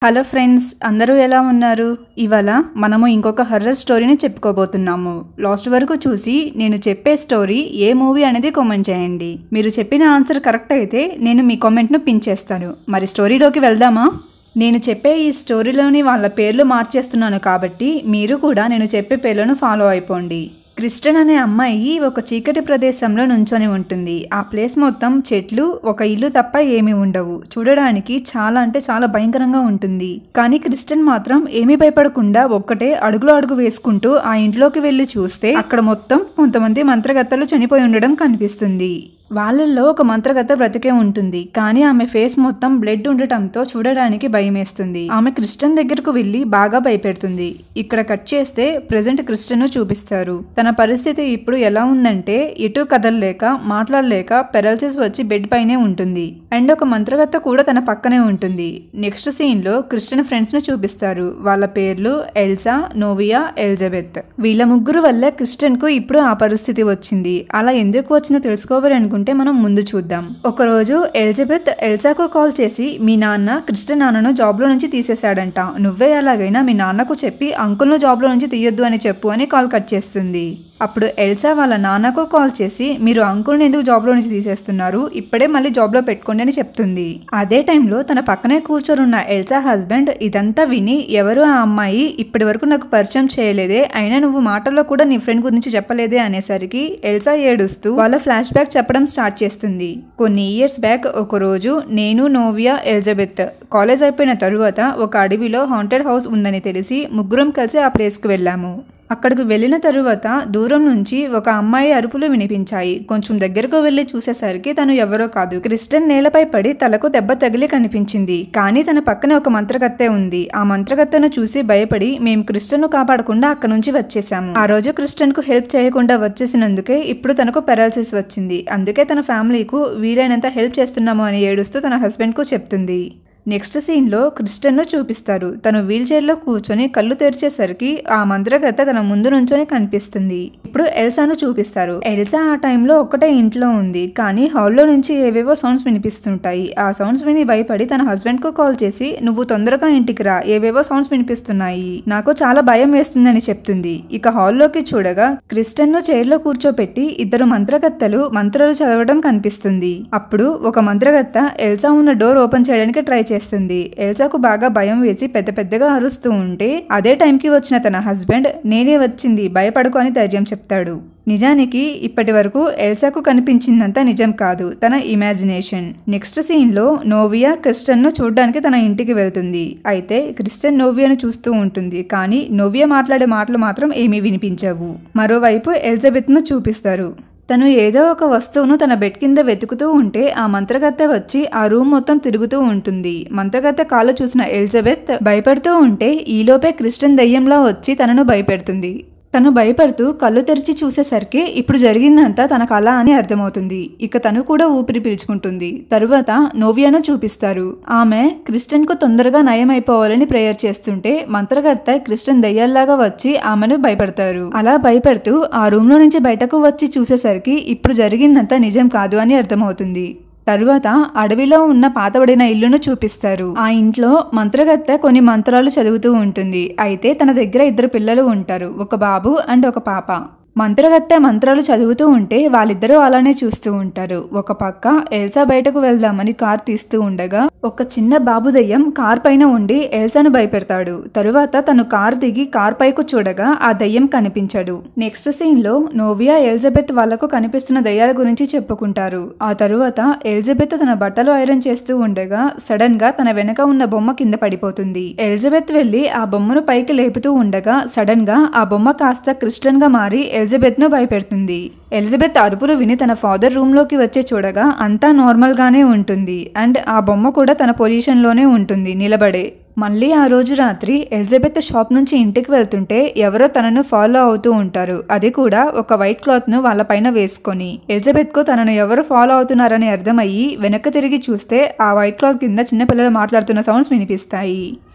Hello friends, అందరూ ఎలా ఉన్నారు? ఇవాళ మనము ఇంకొక హర్రర్ స్టోరీని చెప్పుకోబోతున్నాము. లాస్ట్ వరకు చూసి నేను చెప్పే స్టోరీ ఏ మూవీ అనేది కామెంట్ చేయండి. మీరు చెప్పిన ఆన్సర్ కరెక్ట్ అయితే నేను మీ కామెంట్ను పిన్ చేస్తాను. మరి స్టోరీలోకి వెళ్దామా? నేను చెప్పే ఈ స్టోరీలోని వాళ్ళ పేర్లు మార్చేస్తున్నాను కాబట్టి మీరు కూడా నేను చెప్పే పేర్లను ఫాలో అయిపోండి. క్రిస్టన్ అనే అమ్మాయి ఒక చీకటి ప్రదేశంలో నుంచొని ఉంటుంది. ఆ ప్లేస్ మొత్తం చెట్లు, ఒక ఇల్లు తప్ప ఏమీ ఉండవు. చూడడానికి చాలా అంటే చాలా భయంకరంగా ఉంటుంది. కానీ క్రిస్టన్ మాత్రం ఏమీ భయపడకుండా ఒక్కటే అడుగు వేసుకుంటూ ఆ ఇంట్లోకి వెళ్లి చూస్తే అక్కడ మొత్తం కొంతమంది మంత్రగత్తలు చనిపోయి ఉండడం కనిపిస్తుంది. వాళ్ళల్లో ఒక మంత్రగత్త బ్రతికే ఉంటుంది. కానీ ఆమె ఫేస్ మొత్తం బ్లడ్ ఉండటంతో చూడడానికి భయమేస్తుంది. ఆమె క్రిస్టన్ దగ్గరకు వెళ్లి బాగా భయపెడుతుంది. ఇక్కడ కట్ చేస్తే ప్రెజెంట్ క్రిస్టన్ ను చూపిస్తారు. తన పరిస్థితి ఇప్పుడు ఎలా ఉందంటే ఎటు కదలలేక, మాట్లాడలేక పెరాలసిస్ వచ్చి బెడ్ పైనే ఉంటుంది. అండ్ ఒక మంత్రగత్త కూడా తన పక్కనే ఉంటుంది. నెక్స్ట్ సీన్ లో క్రిస్టన్ ఫ్రెండ్స్ ను చూపిస్తారు. వాళ్ళ పేర్లు ఎల్సా, నోవియా, ఎలిజబెత్. వీళ్ళ ముగ్గురు వల్ల క్రిస్టన్ కు ఇప్పుడు ఆ పరిస్థితి వచ్చింది. అలా ఎందుకు వచ్చిందో తెలుసుకోవాలనుకుంటే మనం ముందు చూద్దాం. ఒకరోజు ఎలిజబెత్ ఎల్సాకు కాల్ చేసి, మీ నాన్న క్రిస్టన్ నాన్నను జాబ్ లో నుంచి తీసేశాడంట, నువ్వే ఎలాగైనా మీ నాన్నకు చెప్పి అంకుల్ ను జాబ్ లో నుంచి తీయొద్దు అని చెప్పు అని కాల్ కట్ చేస్తుంది. అప్పుడు ఎల్సా వాళ్ళ నాన్నకు కాల్ చేసి, మీరు అంకుల్ని ఎందుకు జాబ్లో నుంచి తీసేస్తున్నారు, ఇప్పుడే మళ్ళీ జాబ్లో పెట్టుకోండి అని చెప్తుంది. అదే టైంలో తన పక్కనే కూర్చొనున్న ఎల్సా హస్బెండ్ ఇదంతా విని, ఎవరు ఆ అమ్మాయి, ఇప్పటి వరకు నాకు పరిచయం చేయలేదే, అయినా నువ్వు మాటల్లో కూడా నీ ఫ్రెండ్ గురించి చెప్పలేదే అనేసరికి ఎల్సా ఏడుస్తూ వాళ్ళ ఫ్లాష్ బ్యాక్ చెప్పడం స్టార్ట్ చేస్తుంది. కొన్ని ఇయర్స్ బ్యాక్ ఒక రోజు నేను, నోవియా, ఎలిజబెత్ కాలేజ్ అయిపోయిన తరువాత ఒక అడవిలో హాంటెడ్ హౌస్ ఉందని తెలిసి ముగ్గురం కలిసి ఆ ప్లేస్కి వెళ్ళాము. అక్కడికి వెళ్ళిన తరువాత దూరం నుంచి ఒక అమ్మాయి అరుపులు వినిపించాయి. కొంచెం దగ్గరకు వెళ్లి చూసేసరికి తను ఎవరో కాదు, క్రిస్టన్ నేలపై పడి తలకు దెబ్బ తగిలి కనిపించింది. కానీ తన పక్కనే ఒక మంత్రగత్తె ఉంది. ఆ మంత్రగత్తెను చూసి భయపడి మేము క్రిస్టన్ ను కాపాడకుండా అక్కడ నుంచి వచ్చేసాము. ఆ రోజు క్రిస్టన్ కు హెల్ప్ చేయకుండా వచ్చేసినందుకే ఇప్పుడు తనకు పెరాలసిస్ వచ్చింది. అందుకే తన ఫ్యామిలీకు వీలైనంత హెల్ప్ చేస్తున్నాము అని ఏడుస్తూ తన హస్బెండ్ కు చెప్తుంది. నెక్స్ట్ సీన్ లో క్రిస్టన్ ను చూపిస్తారు. తను వీల్ చైర్ లో కూర్చొని కళ్ళు తెరిచేసరికి ఆ మంత్రగత్తె తన ముందు నుంచొని కనిపిస్తుంది. ఇప్పుడు ఎల్సాను చూపిస్తారు. ఎల్సా ఆ టైంలో ఒక్కటే ఇంట్లో ఉంది. కానీ హాల్లో నుంచి ఏవేవో సౌండ్స్ వినిపిస్తుంటాయి. ఆ సౌండ్స్ విని భయపడి తన హస్బెండ్ కు కాల్ చేసి, నువ్వు తొందరగా ఇంటికి రా, ఏవేవో సౌండ్స్ వినిపిస్తున్నాయి, నాకు చాలా భయం వేస్తుందని చెప్తుంది. ఇక హాల్లోకి చూడగా క్రిస్టన్ ను చైర్ లో కూర్చోపెట్టి ఇద్దరు మంత్రగత్తెలు మంత్రాలు చదవడం కనిపిస్తుంది. అప్పుడు ఒక మంత్రగత్త ఎల్సా ఉన్న డోర్ ఓపెన్ చేయడానికి ట్రై చేస్తుంది. ఎల్సాకు బాగా భయం వేసి పెద్దగా అరుస్తూ ఉంటే అదే టైంకి వచ్చిన తన హస్బెండ్, నేనే వచ్చింది, భయపడుకో అని ధైర్యం చెప్తాడు. నిజానికి ఇప్పటి వరకు ఎల్సాకు కనిపించిందంతా నిజం కాదు, తన ఇమాజినేషన్. నెక్స్ట్ సీన్ లో నోవియా క్రిస్టన్ ను చూడడానికి తన ఇంటికి వెళ్తుంది. అయితే క్రిస్టన్ నోవియాను చూస్తూ ఉంటుంది. కానీ నోవియా మాట్లాడే మాటలు మాత్రం ఏమీ వినిపించవు. మరోవైపు ఎలిజబెత్ ను చూపిస్తారు. తను ఏదో ఒక వస్తువును తన బెడ్ కింద వెతుకుతూ ఉంటే ఆ మంత్రగత్తె వచ్చి ఆ రూమ్ మొత్తం తిరుగుతూ ఉంటుంది. మంత్రగత్తె కాళ్ళు చూసిన ఎలిజబెత్ భయపడుతూ ఉంటే ఈలోపే క్రిస్టన్ దయ్యంలా వచ్చి తనను భయపెడుతుంది. తను భయపడుతూ కళ్ళు తెరిచి చూసేసరికి ఇప్పుడు జరిగిందంతా తన కళ అని అర్థమవుతుంది. ఇక తను కూడా ఊపిరి పీల్చుకుంటుంది. తరువాత నోవియాను చూపిస్తారు. ఆమె క్రిస్టన్ కు తొందరగా నయం అయిపోవాలని ప్రేయర్ చేస్తుంటే మంత్రగత్తె క్రిస్టన్ దయ్యాల్లాగా వచ్చి ఆమెను భయపడతారు. అలా భయపడుతూ ఆ రూమ్ లో నుంచి బయటకు వచ్చి చూసేసరికి ఇప్పుడు జరిగిందంతా నిజం కాదు అని అర్థమవుతుంది. తరువాత అడవిలో ఉన్న పాతబడిన ఇల్లును చూపిస్తారు. ఆ ఇంట్లో మంత్రగత్తె కొన్ని మంత్రాలు చదువుతూ ఉంటుంది. అయితే తన దగ్గర ఇద్దరు పిల్లలు ఉంటారు, ఒక బాబు అండ్ ఒక పాప. మంత్రగత్తె మంత్రాలు చదువుతూ ఉంటే వాళ్ళిద్దరూ అలానే చూస్తూ ఉంటారు. ఒక పక్క ఎల్సా బయటకు వెళ్దామని కార్ తీస్తూ ఉండగా ఒక చిన్న బాబు దయ్యం కార్ పైన ఉండి ఎల్సాను భయపెడతాడు. తరువాత తను కార్ దిగి కార్ పైకు చూడగా ఆ దయ్యం కనిపించడు. నెక్స్ట్ సీన్ లో నోవియా ఎలిజబెత్ వాళ్లకు కనిపిస్తున్న దయ్యాల గురించి చెప్పుకుంటారు. ఆ తరువాత ఎలిజబెత్ తన బట్టలు ఐరన్ చేస్తూ ఉండగా సడన్ గా తన వెనక ఉన్న బొమ్మ కింద పడిపోతుంది. ఎలిజబెత్ వెళ్లి ఆ బొమ్మను పైకి లేపుతూ ఉండగా సడన్ గా ఆ బొమ్మ కాస్త క్రిస్టన్ గా మారి ఎలిజబెత్ ను భయపెడుతుంది. ఎలిజబెత్ అరుపులు విని తన ఫాదర్ రూమ్ లోకి వచ్చి చూడగా అంతా నార్మల్ గానే ఉంటుంది. అండ్ ఆ బొమ్మ కూడా తన పొజిషన్ లోనే ఉంటుంది, నిలబడే. మళ్ళీ ఆ రోజు రాత్రి ఎలిజబెత్ షాప్ నుంచి ఇంటికి వెళ్తుంటే ఎవరో తనను ఫాలో అవుతూ ఉంటారు. అది కూడా ఒక వైట్ క్లాత్ ను వాళ్ళ పైన వేసుకొని. ఎలిజబెత్ కు తనను ఎవరు ఫాలో అవుతున్నారని అర్థమయ్యి వెనక్కి తిరిగి చూస్తే ఆ వైట్ క్లాత్ కింద చిన్నపిల్లలు మాట్లాడుతున్న సౌండ్స్ వినిపిస్తాయి.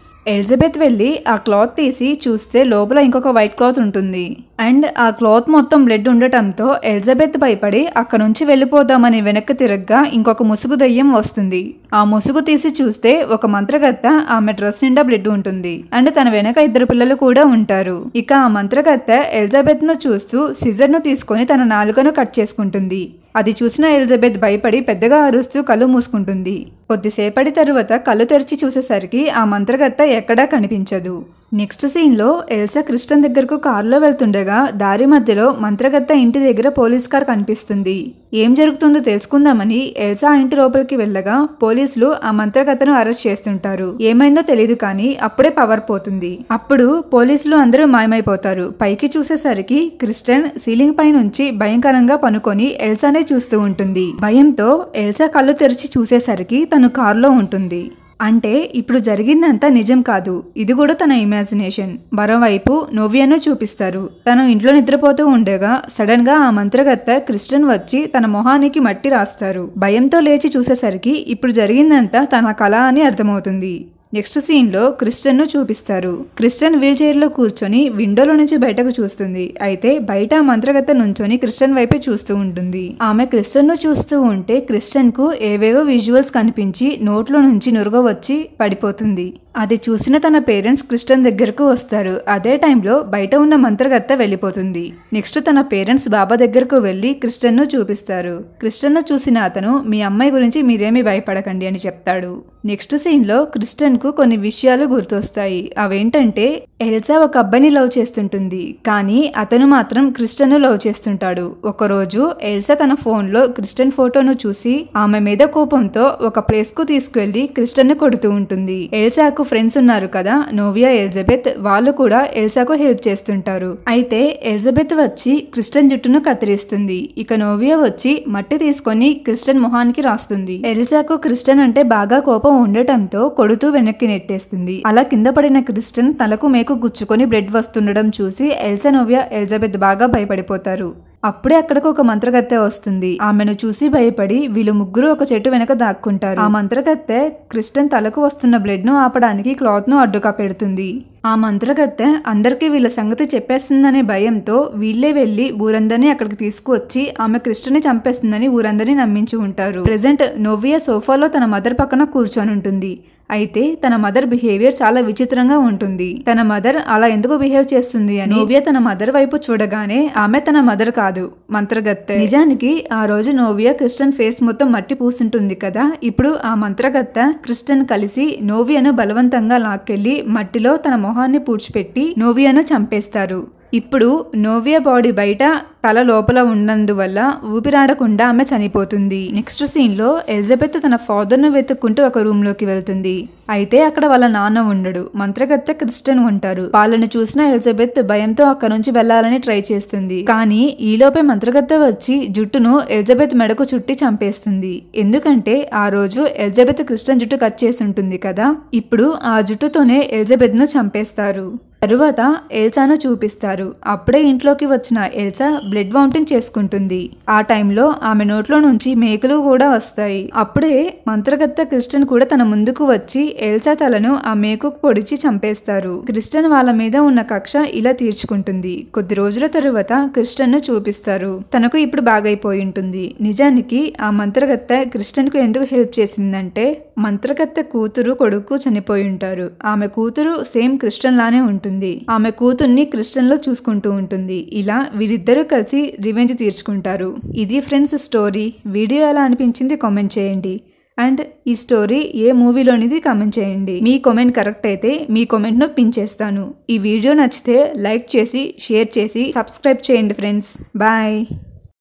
ఎలిజబెత్ వెళ్ళి ఆ క్లాత్ తీసి చూస్తే లోపల ఇంకొక వైట్ క్లాత్ ఉంటుంది. అండ్ ఆ క్లాత్ మొత్తం బ్లడ్ ఉండటంతో ఎలిజబెత్ భయపడి అక్కడ నుంచి వెళ్ళిపోదామని వెనక్కి తిరగ్గా ఇంకొక ముసుగు దయ్యం వస్తుంది. ఆ ముసుగు తీసి చూస్తే ఒక మంత్రగత్త ఆమె డ్రెస్ నిండా బ్లడ్ ఉంటుంది. అండ్ తన వెనక 2 పిల్లలు కూడా ఉంటారు. ఇక ఆ మంత్రగత్త ఎలిజబెత్ ను చూస్తూ సిజర్ ను తీసుకొని తన నాలుకను కట్ చేసుకుంటుంది. అది చూసిన ఎలిజబెత్ భయపడి పెద్దగా అరుస్తూ కళ్ళు మూసుకుంటుంది. కొద్దిసేపటి తరువాత కళ్ళు తెరిచి చూసేసరికి ఆ మంత్రగత్త ఎక్కడా కనిపించదు. నెక్స్ట్ సీన్లో ఎల్సా క్రిస్టన్ దగ్గరకు కారులో వెళ్తుండగా దారి మధ్యలో మంత్రగత్త ఇంటి దగ్గర పోలీస్ కార్ కనిపిస్తుంది. ఏం జరుగుతుందో తెలుసుకుందామని ఎల్సా ఆ ఇంటి లోపలికి వెళ్ళగా పోలీసులు ఆ మంత్రగత్తను అరెస్ట్ చేస్తుంటారు. ఏమైందో తెలియదు కానీ అప్పుడే పవర్ పోతుంది. అప్పుడు పోలీసులు అందరూ మాయమైపోతారు. పైకి చూసేసరికి క్రిస్టన్ సీలింగ్ పై నుంచి భయంకరంగా పనుకొని ఎల్సానే చూస్తూ ఉంటుంది. భయంతో ఎల్సా కళ్ళు తెరిచి చూసేసరికి తను కారులో ఉంటుంది. అంటే ఇప్పుడు జరిగిందంతా నిజం కాదు, ఇది కూడా తన ఇమాజినేషన్. మరోవైపు నోవియాను చూపిస్తారు. తను ఇంట్లో నిద్రపోతూ ఉండగా సడన్ గా ఆ మంత్రగత్త క్రిస్టన్ వచ్చి తన మొహానికి మట్టి రాస్తారు. భయంతో లేచి చూసేసరికి ఇప్పుడు జరిగిందంతా తన కళ అని అర్థమవుతుంది. నెక్స్ట్ సీన్ లో క్రిస్టన్ ను చూపిస్తారు. క్రిస్టన్ వీల్ చైర్ లో కూర్చొని విండోలో నుంచి బయటకు చూస్తుంది. అయితే బయట మంత్రగత్త నుంచొని క్రిస్టన్ వైపే చూస్తూ ఉంటుంది. ఆమె క్రిస్టన్ ను చూస్తూ ఉంటే క్రిస్టన్ కు ఏవేవో విజువల్స్ కనిపించి నోట్లో నుంచి నురుగ వచ్చి పడిపోతుంది. అది చూసిన తన పేరెంట్స్ క్రిస్టన్ దగ్గరకు వస్తారు. అదే టైంలో బయట ఉన్న మంత్రగత్త వెళ్ళిపోతుంది. నెక్స్ట్ తన పేరెంట్స్ బాబా దగ్గరకు వెళ్లి క్రిస్టన్ ను చూపిస్తారు. క్రిస్టన్ ను చూసిన అతను మీ అమ్మాయి గురించి మీరేమీ భయపడకండి అని చెప్తాడు. నెక్స్ట్ సీన్ లో క్రిస్టన్ కు కొన్ని విషయాలు గుర్తొస్తాయి. అవేంటంటే ఎల్సా ఒక అబ్బాయిని లవ్ చేస్తుంటుంది, కానీ అతను మాత్రం క్రిస్టన్ ను లవ్ చేస్తుంటాడు. ఒకరోజు ఎల్సా తన ఫోన్ లో క్రిస్టన్ ఫోటోను చూసి ఆమె మీద కోపంతో ఒక ప్లేస్ కు తీసుకువెళ్లి క్రిస్టన్ ను కొడుతూ ఉంటుంది. ఎల్సాకు ఫ్రెండ్స్ ఉన్నారు కదా, నోవియా, ఎలిజబెత్, వాళ్ళు కూడా ఎల్సాకు హెల్ప్ చేస్తుంటారు. అయితే ఎలిజబెత్ వచ్చి క్రిస్టన్ జుట్టును కత్తిరిస్తుంది. ఇక నోవియా వచ్చి మట్టి తీసుకొని క్రిస్టన్ మొహానికి రాస్తుంది. ఎల్సాకు క్రిస్టన్ అంటే బాగా కోపం ఉండటంతో కొడుతూ వెనక్కి నెట్టేస్తుంది. అలా కింద పడిన క్రిస్టన్ తలకు మేకు గుచ్చుకొని బ్లడ్ వస్తుండడం చూసి ఎల్సా, నోవియా, ఎలిజబెత్ బాగా భయపడిపోతారు. అప్పుడే అక్కడికి ఒక మంత్రగత్తె వస్తుంది. ఆమెను చూసి భయపడి వీళ్ళు ముగ్గురు ఒక చెట్టు వెనక దాక్కుంటారు. ఆ మంత్రగత్తె క్రిస్టన్ తలకు వస్తున్న బ్లడ్ ను ఆపడానికి క్లాత్ ను అడ్డుగా పెడుతుంది. ఆ మంత్రగత్తె అందరికీ వీళ్ళ సంగతి చెప్పేస్తుందనే భయంతో వీళ్లే వెళ్లి ఊరందరినీ అక్కడికి తీసుకువచ్చి ఆమె క్రిస్టన్ ని చంపేస్తుందని ఊరందరినీ నమ్మించి ఉంటారు. ప్రెజెంట్ నోవియా సోఫాలో తన మదర్ పక్కన కూర్చొని ఉంటుంది. అయితే తన మదర్ బిహేవియర్ చాలా విచిత్రంగా ఉంటుంది. తన మదర్ అలా ఎందుకు బిహేవ్ చేస్తుంది అని నోవియా తన మదర్ వైపు చూడగానే ఆమె తన మదర్ కాదు, మంత్రగత్తె. నిజానికి ఆ రోజు నోవియా క్రిస్టన్ ఫేస్ మొత్తం మట్టి పూసుంటుంది కదా. ఇప్పుడు ఆ మంత్రగత్తె క్రిస్టన్ కలిసి నోవియాను బలవంతంగా లాక్కెళ్లి మట్టిలో తన మొహాన్ని పూడ్చిపెట్టి నోవియాను చంపేస్తారు. ఇప్పుడు నోవియా బాడీ బయట, తల లోపల ఉన్నందువల్ల ఊపిరాడకుండా ఆమె చనిపోతుంది. నెక్స్ట్ సీన్ లో ఎలిజబెత్ తన ఫాదర్ ను వెతుక్కుంటూ ఒక రూమ్ లోకి వెళ్తుంది. అయితే అక్కడ వాళ్ళ నాన్న ఉండడు, మంత్రగత్తె క్రిస్టన్ ఉంటారు. వాళ్ళని చూసిన ఎలిజబెత్ భయంతో అక్కడ నుంచి వెళ్లాలని ట్రై చేస్తుంది. కానీ ఈలోపే మంత్రగత్తె వచ్చి జుట్టును ఎలిజబెత్ మెడకు చుట్టి చంపేస్తుంది. ఎందుకంటే ఆ రోజు ఎలిజబెత్ క్రిస్టన్ జుట్టు కట్ చేసి ఉంటుంది కదా. ఇప్పుడు ఆ జుట్టుతోనే ఎలిజబెత్ ను చంపేస్తారు. తరువాత ఎల్సాను చూపిస్తారు. అప్పుడే ఇంట్లోకి వచ్చిన ఎల్సా బ్లడ్ వామిటింగ్ చేసుకుంటుంది. ఆ టైంలో ఆమె నోట్లో నుంచి మేకులు కూడా వస్తాయి. అప్పుడే మంత్రగత్తె క్రిస్టన్ కూడా తన ముందుకు వచ్చి ఎల్సా తలను ఆ మేకుకు పొడిచి చంపేస్తారు. క్రిస్టన్ వాళ్ళ మీద ఉన్న కక్ష ఇలా తీర్చుకుంటుంది. కొద్ది రోజుల తరువాత క్రిస్టన్ ను చూపిస్తారు. తనకు ఇప్పుడు బాగైపోయి ఉంటుంది. నిజానికి ఆ మంత్రగత్తె క్రిస్టన్ కు ఎందుకు హెల్ప్ చేసిందంటే మంత్రగత్తె కూతురు, కొడుకు చనిపోయి ఉంటారు. ఆమె కూతురు సేమ్ క్రిస్టన్ లానే ఉంటుంది. ఆమె కూతుర్ని క్రిస్టన్ లో చూసుకుంటూ ఉంటుంది. ఇలా వీరిద్దరూ కలిసి రివెంజ్ తీర్చుకుంటారు. ఇది ఫ్రెండ్స్ స్టోరీ. వీడియో ఎలా అనిపించింది కామెంట్ చేయండి. అండ్ ఈ స్టోరీ ఏ మూవీలోనిది కామెంట్ చేయండి. మీ కామెంట్ కరెక్ట్ అయితే మీ కామెంట్ ను పిన్ చేస్తాను. ఈ వీడియో నచ్చితే లైక్ చేసి, షేర్ చేసి, సబ్స్క్రైబ్ చేయండి ఫ్రెండ్స్. బాయ్.